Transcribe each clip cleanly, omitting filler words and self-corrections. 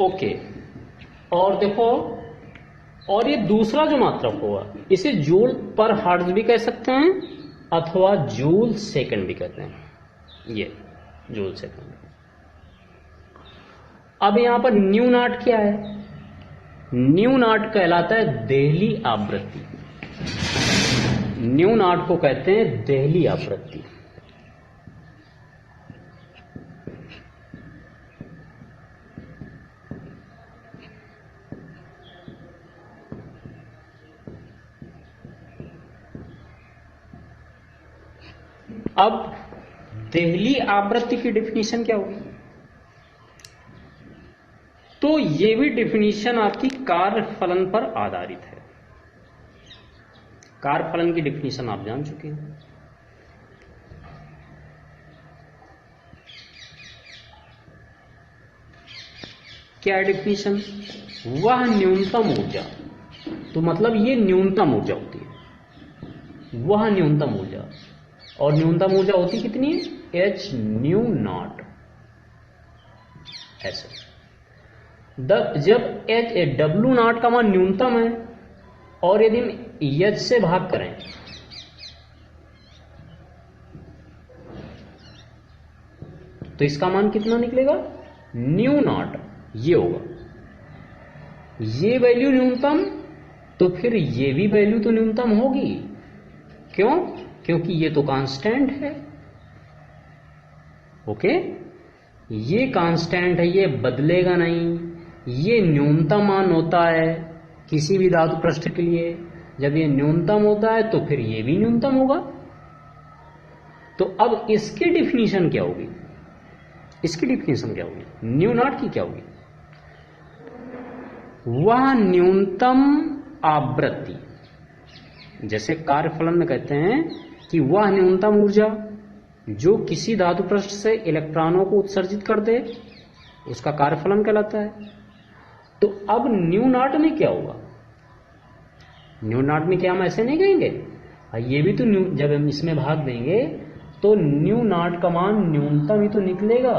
Okay, और देखो, और ये दूसरा जो मात्रक होगा इसे जूल पर हर्ट्ज भी कह सकते हैं अथवा जूल सेकंड भी कहते हैं, ये जूल सेकंड। अब यहां पर न्यू नॉट क्या है? न्यू नॉट कहलाता है देहली आवृत्ति। न्यू नॉट को कहते हैं देहली आवृत्ति। अब देहली आवृत्ति की डिफिनीशन क्या होगी? तो ये भी डिफिनीशन आपकी कार्यफलन पर आधारित है। कार्यफलन की डिफिनीशन आप जान चुके हैं। क्या है डिफिनीशन? वह न्यूनतम ऊर्जा, तो मतलब ये न्यूनतम ऊर्जा होती है, वह न्यूनतम ऊर्जा, और न्यूनतम ऊर्जा होती कितनी है? H new not. ऐसे जब एच डब्ल्यू नॉट का मान न्यूनतम है और यदि हम एच से भाग करें तो इसका मान कितना निकलेगा? New not. ये होगा, ये वैल्यू न्यूनतम, तो फिर ये भी वैल्यू तो न्यूनतम होगी। क्यों? क्योंकि ये तो कांस्टेंट है। ओके, ये कांस्टेंट है, ये बदलेगा नहीं, ये न्यूनतम मान होता है किसी भी धातु पृष्ठ के लिए। जब ये न्यूनतम होता है तो फिर ये भी न्यूनतम होगा। तो अब इसकी डिफिनीशन क्या होगी? इसकी डिफिनीशन क्या होगी? न्यू नॉट की क्या होगी? वह न्यूनतम आवृत्ति, जैसे कार्यफलन में कहते हैं कि वह न्यूनतम ऊर्जा जो किसी धातु पृष्ठ से इलेक्ट्रॉनों को उत्सर्जित कर दे, उसका कार्यफलन कहलाता है। तो अब न्यू नॉट में क्या होगा? न्यू नॉट में क्या हम ऐसे नहीं कहेंगे? ये भी तो जब हम इसमें भाग देंगे तो न्यू नॉट का मान न्यूनतम ही तो निकलेगा,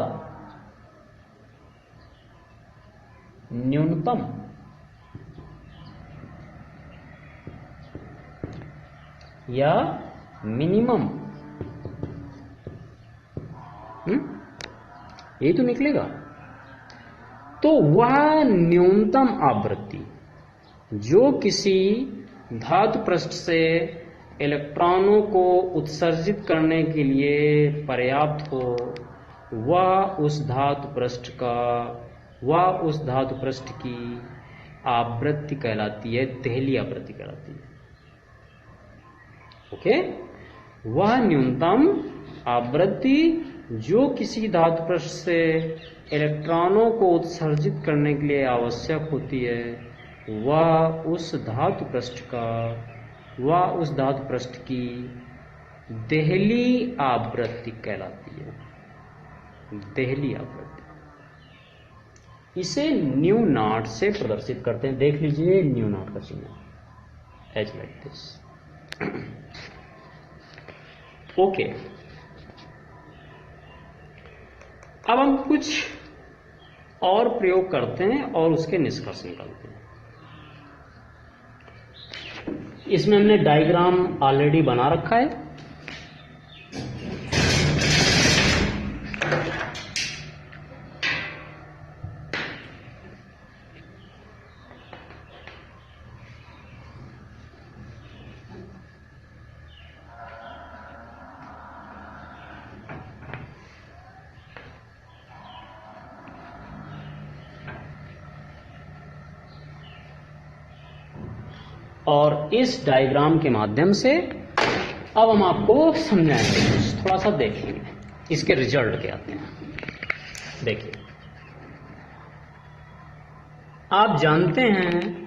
न्यूनतम। या मिनिमम, ये तो निकलेगा। तो वह न्यूनतम आवृत्ति जो किसी धातु पृष्ठ से इलेक्ट्रॉनों को उत्सर्जित करने के लिए पर्याप्त हो, वह उस धातु पृष्ठ की आवृत्ति कहलाती है, देहली आवृत्ति कहलाती है। ओके, वह न्यूनतम आवृत्ति जो किसी धातु पृष्ठ से इलेक्ट्रॉनों को उत्सर्जित करने के लिए आवश्यक होती है, वह उस धातु पृष्ठ की देहली आवृत्ति कहलाती है, देहली आवृत्ति। इसे न्यू नॉट से प्रदर्शित करते हैं। देख लीजिए न्यू नॉट का चिन्ह, एज लाइक दिस। ओके, अब हम कुछ और प्रयोग करते हैं और उसके निष्कर्ष निकालते हैं। इसमें हमने डायग्राम ऑलरेडी बना रखा है। और इस डायग्राम के माध्यम से अब हम आपको समझाएंगे, थोड़ा सा देखेंगे इसके रिजल्ट क्या आते हैं। देखिए, आप जानते हैं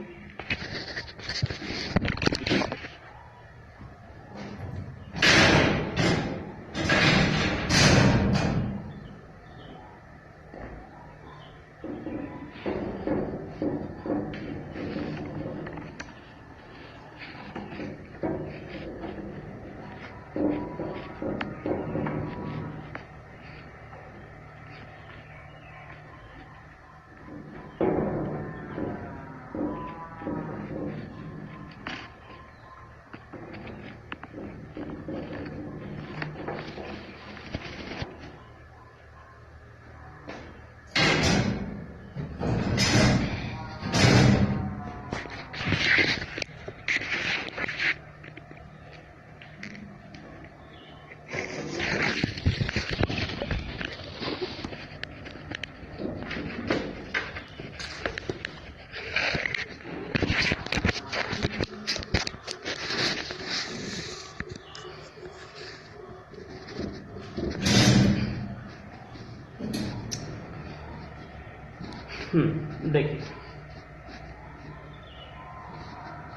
देखिए,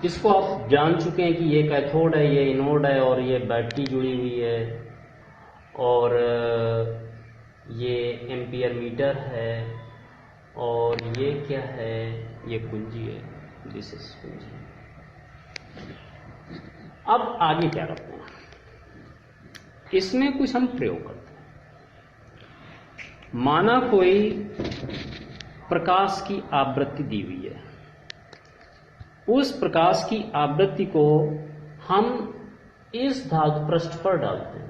इसको आप जान चुके हैं कि ये कैथोड है, ये एनोड है, और ये बैटरी जुड़ी हुई है, और ये एम्पियर मीटर है, और ये क्या है, ये कुंजी है, दिस इज कुंजी। अब आगे क्या करते हैं, इसमें कुछ हम प्रयोग करते हैं। माना कोई प्रकाश की आवृत्ति दी हुई है, उस प्रकाश की आवृत्ति को हम इस धातु पृष्ठ पर डालते हैं।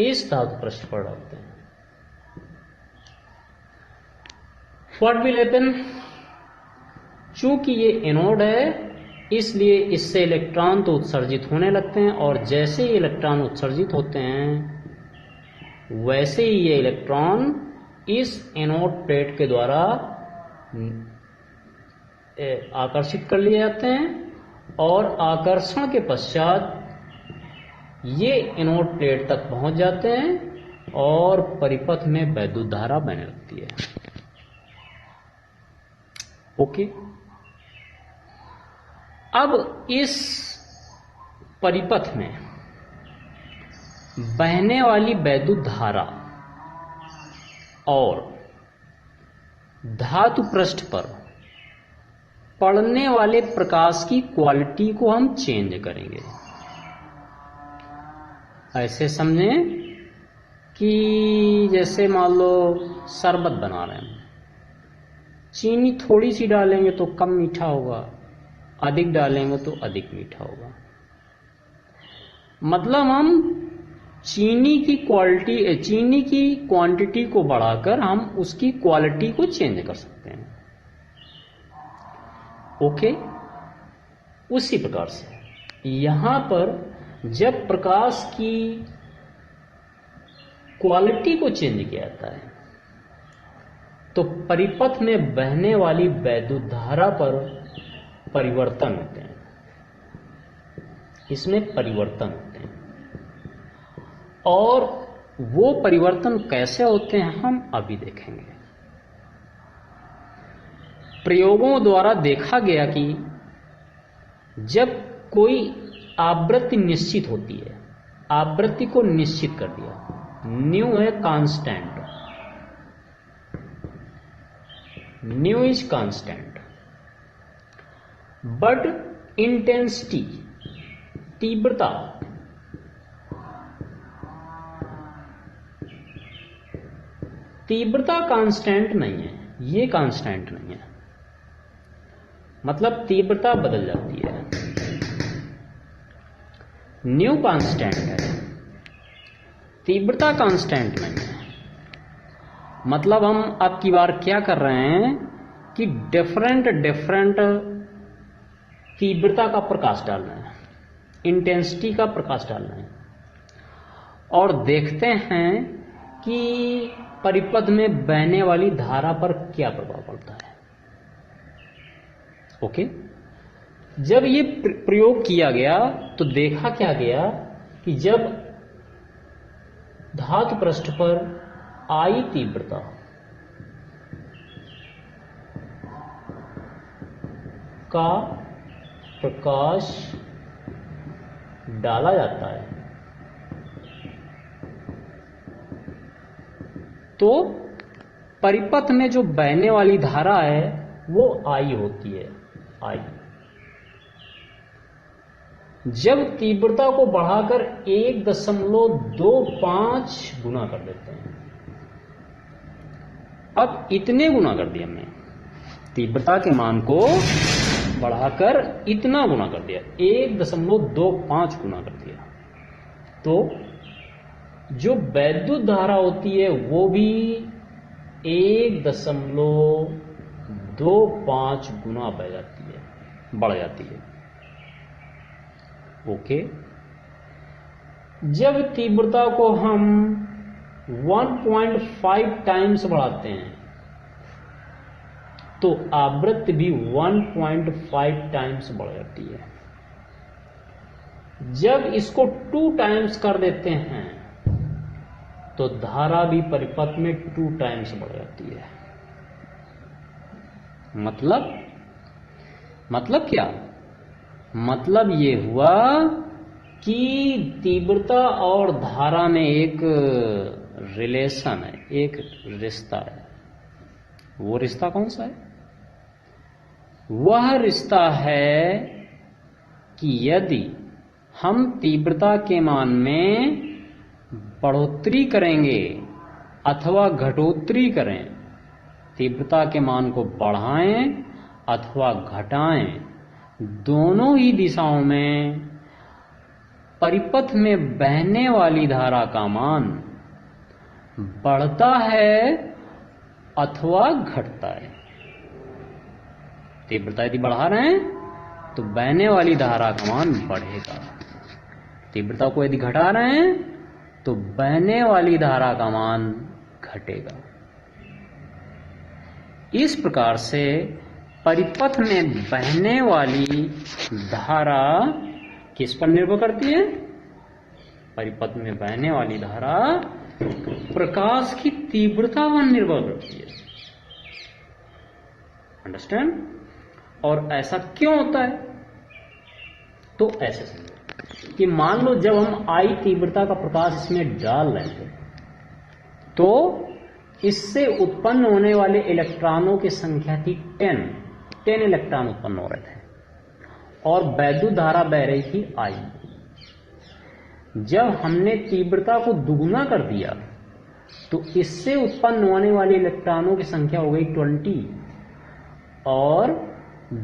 इस धातु पृष्ठ पर डालते हैं। What will happen? चूंकि ये एनोड है, इसलिए इससे इलेक्ट्रॉन तो उत्सर्जित होने लगते हैं, और जैसे ही इलेक्ट्रॉन उत्सर्जित होते हैं वैसे ही ये इलेक्ट्रॉन इस एनोड प्लेट के द्वारा आकर्षित कर लिए जाते हैं, और आकर्षण के पश्चात ये एनोड प्लेट तक पहुंच जाते हैं और परिपथ में वैद्युत धारा बहने लगती है। ओके, अब इस परिपथ में बहने वाली वैद्युत धारा और धातु पृष्ठ पर पड़ने वाले प्रकाश की क्वालिटी को हम चेंज करेंगे। ऐसे समझें कि जैसे मान लो शरबत बना रहे हैं, चीनी थोड़ी सी डालेंगे तो कम मीठा होगा, अधिक डालेंगे तो अधिक मीठा होगा। मतलब हम चीनी की क्वांटिटी को बढ़ाकर हम उसकी क्वालिटी को चेंज कर सकते हैं। ओके, उसी प्रकार से यहां पर जब प्रकाश की क्वालिटी को चेंज किया जाता है तो परिपथ में बहने वाली वैद्युत धारा पर परिवर्तन होते हैं। इसमें परिवर्तन होते हैं, और वो परिवर्तन कैसे होते हैं हम अभी देखेंगे। प्रयोगों द्वारा देखा गया कि जब कोई आवृत्ति निश्चित होती है, आवृत्ति को निश्चित कर दिया, न्यू है constant, new is constant, but intensity तीव्रता कांस्टेंट नहीं है, ये कांस्टेंट नहीं है। मतलब तीव्रता बदल जाती है, न्यू कांस्टेंट है, तीव्रता कांस्टेंट नहीं है। मतलब हम अब की बार क्या कर रहे हैं कि डिफरेंट तीव्रता का प्रकाश डाल रहे हैं, इंटेंसिटी का प्रकाश डाल रहे हैं, और देखते हैं कि परिपथ में बहने वाली धारा पर क्या प्रभाव पड़ता है। ओके, जब ये प्रयोग किया गया तो देखा क्या गया कि जब धातु पृष्ठ पर आई तीव्रता का प्रकाश डाला जाता है तो परिपथ में जो बहने वाली धारा है वो आई होती है, आई। जब तीव्रता को बढ़ाकर 1.25 गुना कर देते हैं, अब इतने गुना कर दिया हमने, तीव्रता के मान को बढ़ाकर इतना गुना कर दिया, 1.25 गुना कर दिया, तो जो वैद्युत धारा होती है वो भी 1.25 गुना बढ़ जाती है। ओके, जब तीव्रता को हम 1.5 टाइम्स बढ़ाते हैं तो आवृत्ति भी 1.5 टाइम्स बढ़ जाती है। जब इसको 2 टाइम्स कर देते हैं तो धारा भी परिपथ में 2 टाइम्स बढ़ जाती है। मतलब क्या? मतलब ये हुआ कि तीव्रता और धारा में एक रिलेशन है, एक रिश्ता है। वो रिश्ता कौन सा है? वह रिश्ता है कि यदि हम तीव्रता के मान में बढ़ोतरी करेंगे अथवा घटोतरी करें, तीव्रता के मान को बढ़ाएं अथवा घटाएं, दोनों ही दिशाओं में परिपथ में बहने वाली धारा का मान बढ़ता है अथवा घटता है। तीव्रता यदि बढ़ा रहे हैं तो बहने वाली धारा का मान बढ़ेगा, तीव्रता को यदि घटा रहे हैं तो बहने वाली धारा का मान घटेगा। इस प्रकार से परिपथ में बहने वाली धारा किस पर निर्भर करती है? परिपथ में बहने वाली धारा प्रकाश की तीव्रता पर निर्भर करती है। अंडरस्टैंड? और ऐसा क्यों होता है? तो ऐसे समझो कि मान लो जब हम I तीव्रता का प्रकाश इसमें डाल रहे थे तो इससे उत्पन्न होने वाले इलेक्ट्रॉनों की संख्या थी 10 इलेक्ट्रॉन उत्पन्न हो रहे थे और वैद्युत धारा बह रही थी I। जब हमने तीव्रता को दुगुना कर दिया तो इससे उत्पन्न होने वाले इलेक्ट्रॉनों की संख्या हो गई 20 और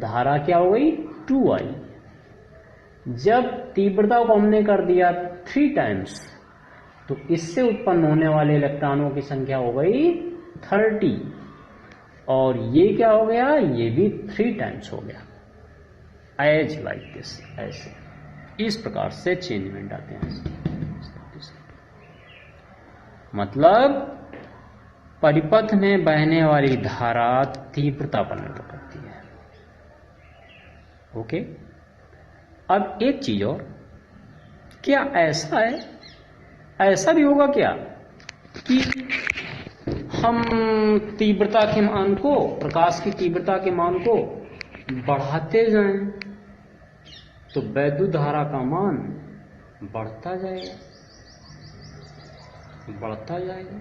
धारा क्या हो गई 2I। जब तीव्रता को हमने कर दिया 3 टाइम्स तो इससे उत्पन्न होने वाले इलेक्ट्रॉनों की संख्या हो गई 30 और ये क्या हो गया? ये भी 3 टाइम्स हो गया। एज लाइक दिस, ऐसे इस प्रकार से चेंजमेंट आते हैं। मतलब परिपथ में बहने वाली धारा तीव्रता पर निर्भर करती है। ओके, अब एक चीज और, क्या ऐसा है, ऐसा भी होगा क्या कि हम तीव्रता के मान को, प्रकाश की तीव्रता के मान को बढ़ाते जाएं तो वैद्युत धारा का मान बढ़ता जाएगा, बढ़ता जाएगा?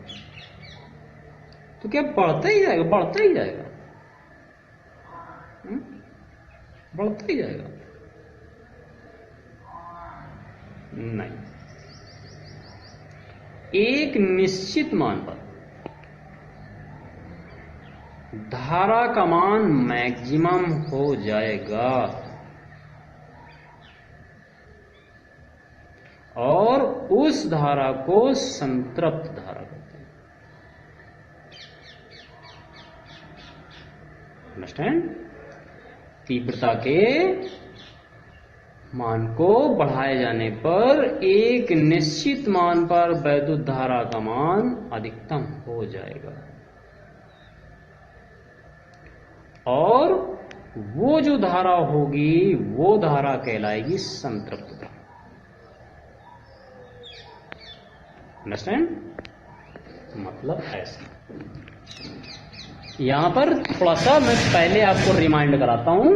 तो क्या बढ़ता ही जाएगा? बढ़ता ही जाएगा, बढ़ता ही जाएगा? नहीं, एक निश्चित मान पर धारा का मान मैक्सिमम हो जाएगा और उस धारा को संतृप्त धारा कहते हैं। अंडरस्टैंड? तीव्रता के मान को बढ़ाए जाने पर एक निश्चित मान पर वैद्युत धारा का मान अधिकतम हो जाएगा और वो जो धारा होगी वो धारा कहलाएगी संतृप्त धारा। अंडरस्टैंड? मतलब ऐसा। यहां पर थोड़ा सा मैं पहले आपको रिमाइंड कराता हूं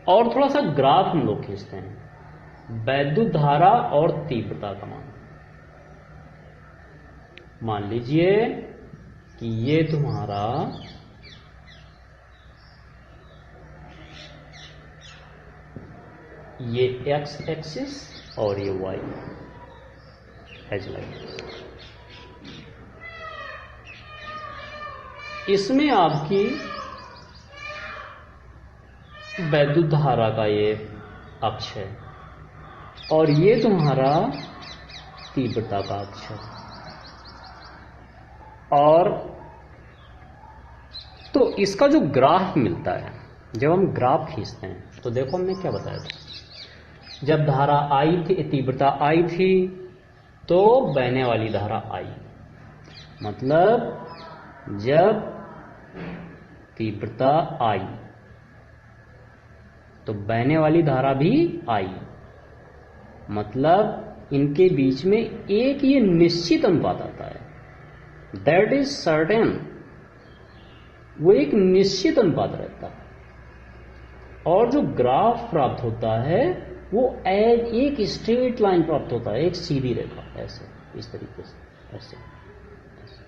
और थोड़ा सा ग्राफ हम लोग खींचते हैं। वैद्युत धारा और तीव्रता का मान, मान लीजिए कि ये तुम्हारा ये एक्स एक्सिस और ये वाई एज लाइक। इसमें आपकी वैद्युत धारा का ये अक्ष है और ये तुम्हारा तीव्रता का अक्ष है। और तो इसका जो ग्राफ मिलता है, जब हम ग्राफ खींचते हैं तो देखो हमने क्या बताया था, जब धारा आई थी, तीव्रता आई थी तो बहने वाली धारा आई, मतलब जब तीव्रता आई तो बहने वाली धारा भी आई, मतलब इनके बीच में एक ये निश्चित अनुपात आता है। दैट इज सर्टेन, वो एक निश्चित अनुपात रहता है। और जो ग्राफ प्राप्त होता है वो एज एक स्ट्रेट लाइन प्राप्त होता है, एक सीधी रेखा, ऐसे, इस तरीके से, ऐसे, ऐसे।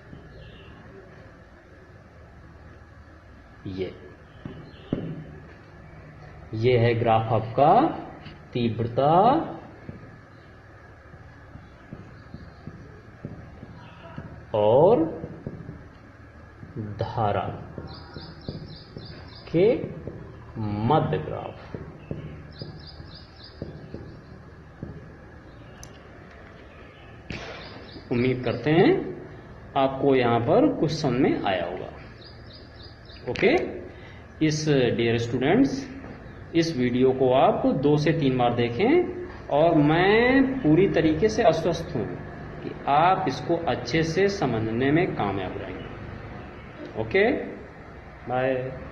ये है ग्राफ आपका तीव्रता और धारा के मध्य ग्राफ। उम्मीद करते हैं आपको यहां पर कुछ समझ में आया होगा। ओके, इस डियर स्टूडेंट्स, इस वीडियो को आप 2 से 3 बार देखें और मैं पूरी तरीके से आश्वस्त हूं कि आप इसको अच्छे से समझने में कामयाब रहेंगे। Okay, bye.